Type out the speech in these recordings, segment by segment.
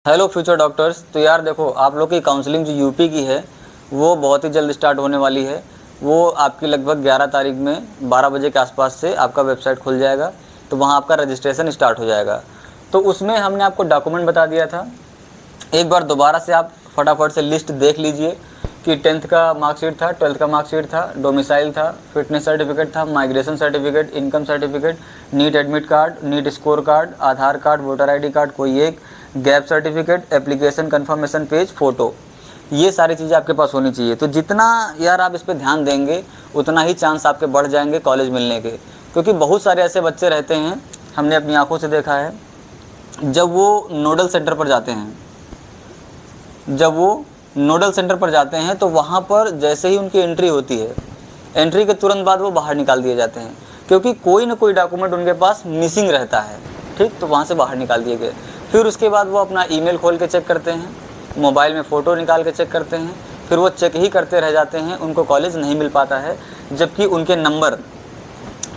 Hello future doctors. तो यार देखो, आप लोग की काउंसलिंग जो यूपी की है वो बहुत ही जल्द स्टार्ट होने वाली है। वो आपकी लगभग 11 तारीख में 12 बजे के आसपास से आपका वेबसाइट खुल जाएगा, तो वहाँ आपका रजिस्ट्रेशन स्टार्ट हो जाएगा। तो उसमें हमने आपको डॉक्यूमेंट बता दिया था, एक बार दोबारा से आप फटाफट से लिस्ट देख लीजिए कि 10th का मार्कशीट था, 12th का मार्कशीट था, डोमिसाइल था, फिटनेस सर्टिफिकेट था, migration certificate, income certificate, NEET admit card, NEET score card, Aadhaar card, voter ID card कोई एक, gap certificate, application confirmation page, photo, ये सारी चीज़ें आपके पास होनी चाहिए। तो जितना यार आप इस पर ध्यान देंगे उतना ही चांस आपके बढ़ जाएंगे कॉलेज मिलने के, क्योंकि बहुत सारे ऐसे बच्चे रहते हैं, हमने अपनी आंखों से देखा है, जब वो नोडल सेंटर पर जाते हैं तो वहाँ पर जैसे ही उनकी एंट्री होती है, एंट्री के तुरंत बाद वो बाहर निकाल दिए जाते हैं, क्योंकि कोई ना कोई डॉक्यूमेंट उनके पास मिसिंग रहता है। ठीक, तो वहाँ से बाहर निकाल दिए गए। फिर उसके बाद वो अपना ईमेल खोल के चेक करते हैं, मोबाइल में फ़ोटो निकाल के चेक करते हैं, फिर वो चेक ही करते रह जाते हैं, उनको कॉलेज नहीं मिल पाता है। जबकि उनके नंबर,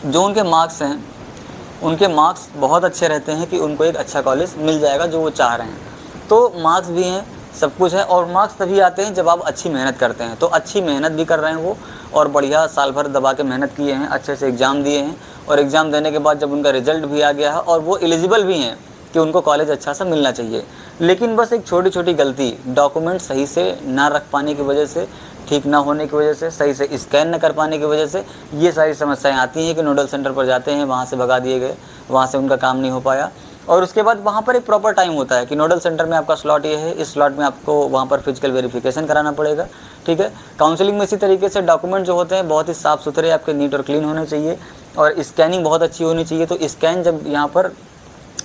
जो उनके मार्क्स हैं, उनके मार्क्स बहुत अच्छे रहते हैं कि उनको एक अच्छा कॉलेज मिल जाएगा जो वो चाह रहे हैं। तो मार्क्स भी हैं, सब कुछ है, और मार्क्स तभी आते हैं जब आप अच्छी मेहनत करते हैं। तो अच्छी मेहनत भी कर रहे हैं वो, और बढ़िया साल भर दबा के मेहनत किए हैं, अच्छे से एग्ज़ाम दिए हैं, और एग्ज़ाम देने के बाद जब उनका रिजल्ट भी आ गया है और वो एलिजिबल भी हैं कि उनको कॉलेज अच्छा सा मिलना चाहिए, लेकिन बस एक छोटी छोटी गलती, डॉक्यूमेंट सही से ना रख पाने की वजह से, ठीक ना होने की वजह से, सही से स्कैन न कर पाने की वजह से, ये सारी समस्याएं आती हैं कि नोडल सेंटर पर जाते हैं, वहाँ से भगा दिए गए, वहाँ से उनका काम नहीं हो पाया। और उसके बाद वहाँ पर एक प्रॉपर टाइम होता है कि नोडल सेंटर में आपका स्लॉट ये है, इस स्लॉट में आपको वहाँ पर फिजिकल वेरिफिकेशन कराना पड़ेगा। ठीक है, काउंसलिंग में इसी तरीके से डॉक्यूमेंट जो होते हैं बहुत ही साफ़ सुथरे, आपके नीट और क्लीन होने चाहिए, और स्कैनिंग बहुत अच्छी होनी चाहिए। तो स्कैन जब यहाँ पर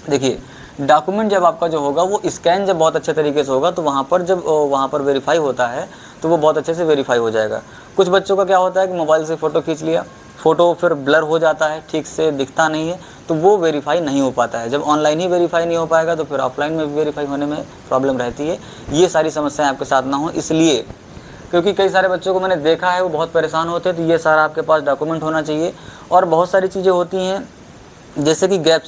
देखिए, डॉक्यूमेंट जब आपका जो होगा वो स्कैन जब बहुत अच्छे तरीके से होगा, तो वहाँ पर जब वहाँ पर वेरीफाई होता है तो वो बहुत अच्छे से वेरीफाई हो जाएगा। कुछ बच्चों का क्या होता है कि मोबाइल से फ़ोटो खींच लिया, फ़ोटो फिर ब्लर हो जाता है, ठीक से दिखता नहीं है, तो वो वेरीफाई नहीं हो पाता है। जब ऑनलाइन ही वेरीफाई नहीं हो पाएगा तो फिर ऑफलाइन में भी वेरीफाई होने में प्रॉब्लम रहती है। ये सारी समस्याएं आपके साथ ना हो, इसलिए, क्योंकि कई सारे बच्चों को मैंने देखा है वो बहुत परेशान होते हैं। तो ये सारा आपके पास डॉक्यूमेंट होना चाहिए। और बहुत सारी चीज़ें होती हैं जैसे कि गैप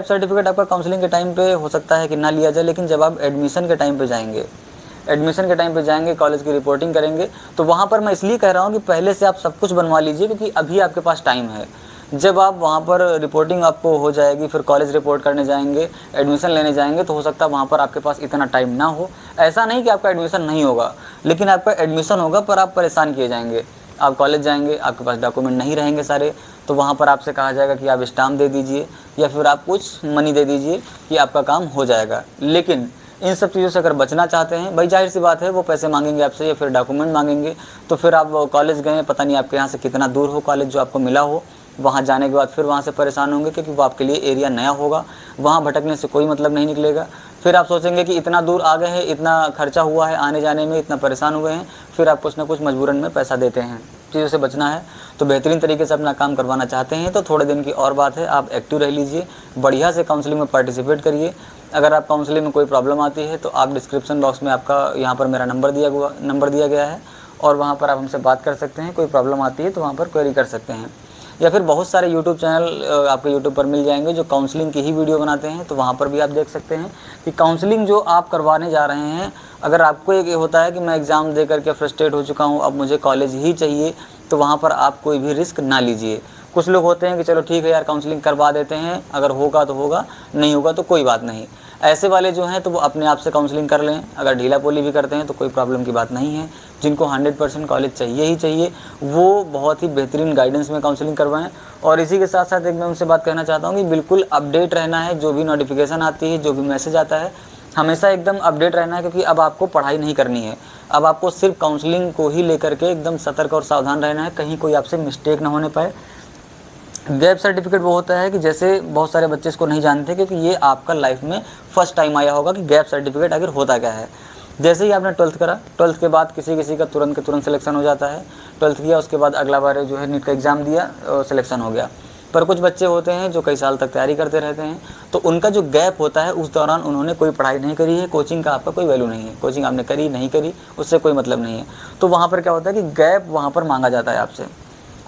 सर्टिफिकेट आपका काउंसलिंग के टाइम पे हो सकता है कि ना लिया जाए, लेकिन जब आप एडमिशन के टाइम पे जाएंगे, कॉलेज की रिपोर्टिंग करेंगे, तो वहाँ पर मैं इसलिए कह रहा हूँ कि पहले से आप सब कुछ बनवा लीजिए, क्योंकि अभी आपके पास टाइम है। जब आप वहाँ पर रिपोर्टिंग आपको हो जाएगी, फिर कॉलेज रिपोर्ट करने जाएंगे, एडमिशन लेने जाएंगे, तो हो सकता है वहाँ पर आपके पास इतना टाइम ना हो। ऐसा नहीं कि आपका एडमिशन नहीं होगा, लेकिन आपका एडमिशन होगा पर आप परेशान किए जाएंगे। आप कॉलेज जाएंगे, आपके पास डॉक्यूमेंट नहीं रहेंगे सारे, तो वहाँ पर आपसे कहा जाएगा कि आप स्टाम्प दे दीजिए या फिर आप कुछ मनी दे दीजिए कि आपका काम हो जाएगा। लेकिन इन सब चीज़ों से अगर बचना चाहते हैं, भाई जाहिर सी बात है वो पैसे मांगेंगे आपसे या फिर डॉक्यूमेंट मांगेंगे, तो फिर आप कॉलेज गए, पता नहीं आपके यहाँ से कितना दूर हो कॉलेज जो आपको मिला हो, वहाँ जाने के बाद फिर वहाँ से परेशान होंगे, क्योंकि वो आपके लिए एरिया नया होगा, वहाँ भटकने से कोई मतलब नहीं निकलेगा। फिर आप सोचेंगे कि इतना दूर आ गए हैं, इतना खर्चा हुआ है आने जाने में, इतना परेशान हुए हैं, फिर आप कुछ ना कुछ मजबूरन में पैसा देते हैं। चीज़ों से बचना है तो बेहतरीन तरीके से अपना काम करवाना चाहते हैं तो थोड़े दिन की और बात है, आप एक्टिव रह लीजिए, बढ़िया से काउंसलिंग में पार्टिसिपेट करिए। अगर आप काउंसलिंग में कोई प्रॉब्लम आती है तो आप डिस्क्रिप्शन बॉक्स में आपका यहाँ पर मेरा नंबर दिया गया है, और वहाँ पर आप हमसे बात कर सकते हैं। कोई प्रॉब्लम आती है तो वहाँ पर क्वेरी कर सकते हैं, या फिर बहुत सारे यूट्यूब चैनल आपके यूट्यूब पर मिल जाएंगे जो काउंसलिंग की ही वीडियो बनाते हैं, तो वहाँ पर भी आप देख सकते हैं कि काउंसलिंग जो आप करवाने जा रहे हैं, अगर आपको एक होता है कि मैं एग्ज़ाम दे करके फ्रस्ट्रेट हो चुका हूँ, अब मुझे कॉलेज ही चाहिए, तो वहाँ पर आप कोई भी रिस्क ना लीजिए। कुछ लोग होते हैं कि चलो ठीक है यार काउंसलिंग करवा देते हैं, अगर होगा तो होगा, नहीं होगा तो कोई बात नहीं। ऐसे वाले जो हैं तो वो अपने आप से काउंसलिंग कर लें, अगर ढीला पोली भी करते हैं तो कोई प्रॉब्लम की बात नहीं है। जिनको 100% कॉलेज चाहिए ही चाहिए, वो बहुत ही बेहतरीन गाइडेंस में काउंसलिंग करवाएं। और इसी के साथ साथ एक मैं उनसे बात कहना चाहता हूँ कि बिल्कुल अपडेट रहना है, जो भी नोटिफिकेशन आती है, जो भी मैसेज आता है, हमेशा एकदम अपडेट रहना है, क्योंकि अब आपको पढ़ाई नहीं करनी है, अब आपको सिर्फ काउंसलिंग को ही लेकर के एकदम सतर्क और सावधान रहना है, कहीं कोई आपसे मिस्टेक ना होने पाए। गैप सर्टिफिकेट वो होता है कि जैसे बहुत सारे बच्चे इसको नहीं जानते, क्योंकि ये आपका लाइफ में फर्स्ट टाइम आया होगा कि गैप सर्टिफिकेट आखिर होता क्या है। जैसे ही आपने 12th करा, 12th के बाद किसी का तुरंत के तुरंत सिलेक्शन हो जाता है। 12th किया, उसके बाद अगला बार जो है नीट का एग्ज़ाम दिया और सिलेक्शन हो गया। पर कुछ बच्चे होते हैं जो कई साल तक तैयारी करते रहते हैं, तो उनका जो गैप होता है उस दौरान उन्होंने कोई पढ़ाई नहीं करी है, कोचिंग का आपका कोई वैल्यू नहीं है, कोचिंग आपने करी नहीं करी उससे कोई मतलब नहीं है। तो वहाँ पर क्या होता है कि गैप वहाँ पर मांगा जाता है आपसे,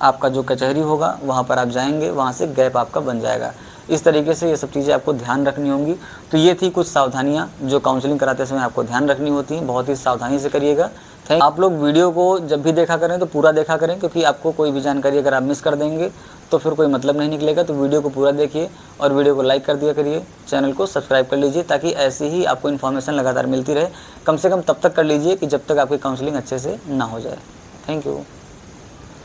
आपका जो कचहरी होगा वहाँ पर आप जाएंगे, वहाँ से गैप आपका बन जाएगा। इस तरीके से ये सब चीज़ें आपको ध्यान रखनी होंगी। तो ये थी कुछ सावधानियाँ जो काउंसलिंग कराते समय आपको ध्यान रखनी होती हैं, बहुत ही सावधानी से करिएगा। आप लोग वीडियो को जब भी देखा करें तो पूरा देखा करें, क्योंकि आपको कोई भी जानकारी अगर आप मिस कर देंगे तो फिर कोई मतलब नहीं निकलेगा। तो वीडियो को पूरा देखिए और वीडियो को लाइक कर दिया करिए, चैनल को सब्सक्राइब कर लीजिए, ताकि ऐसे ही आपको इन्फॉर्मेशन लगातार मिलती रहे। कम से कम तब तक कर लीजिए कि जब तक आपकी काउंसलिंग अच्छे से ना हो जाए। Thank you.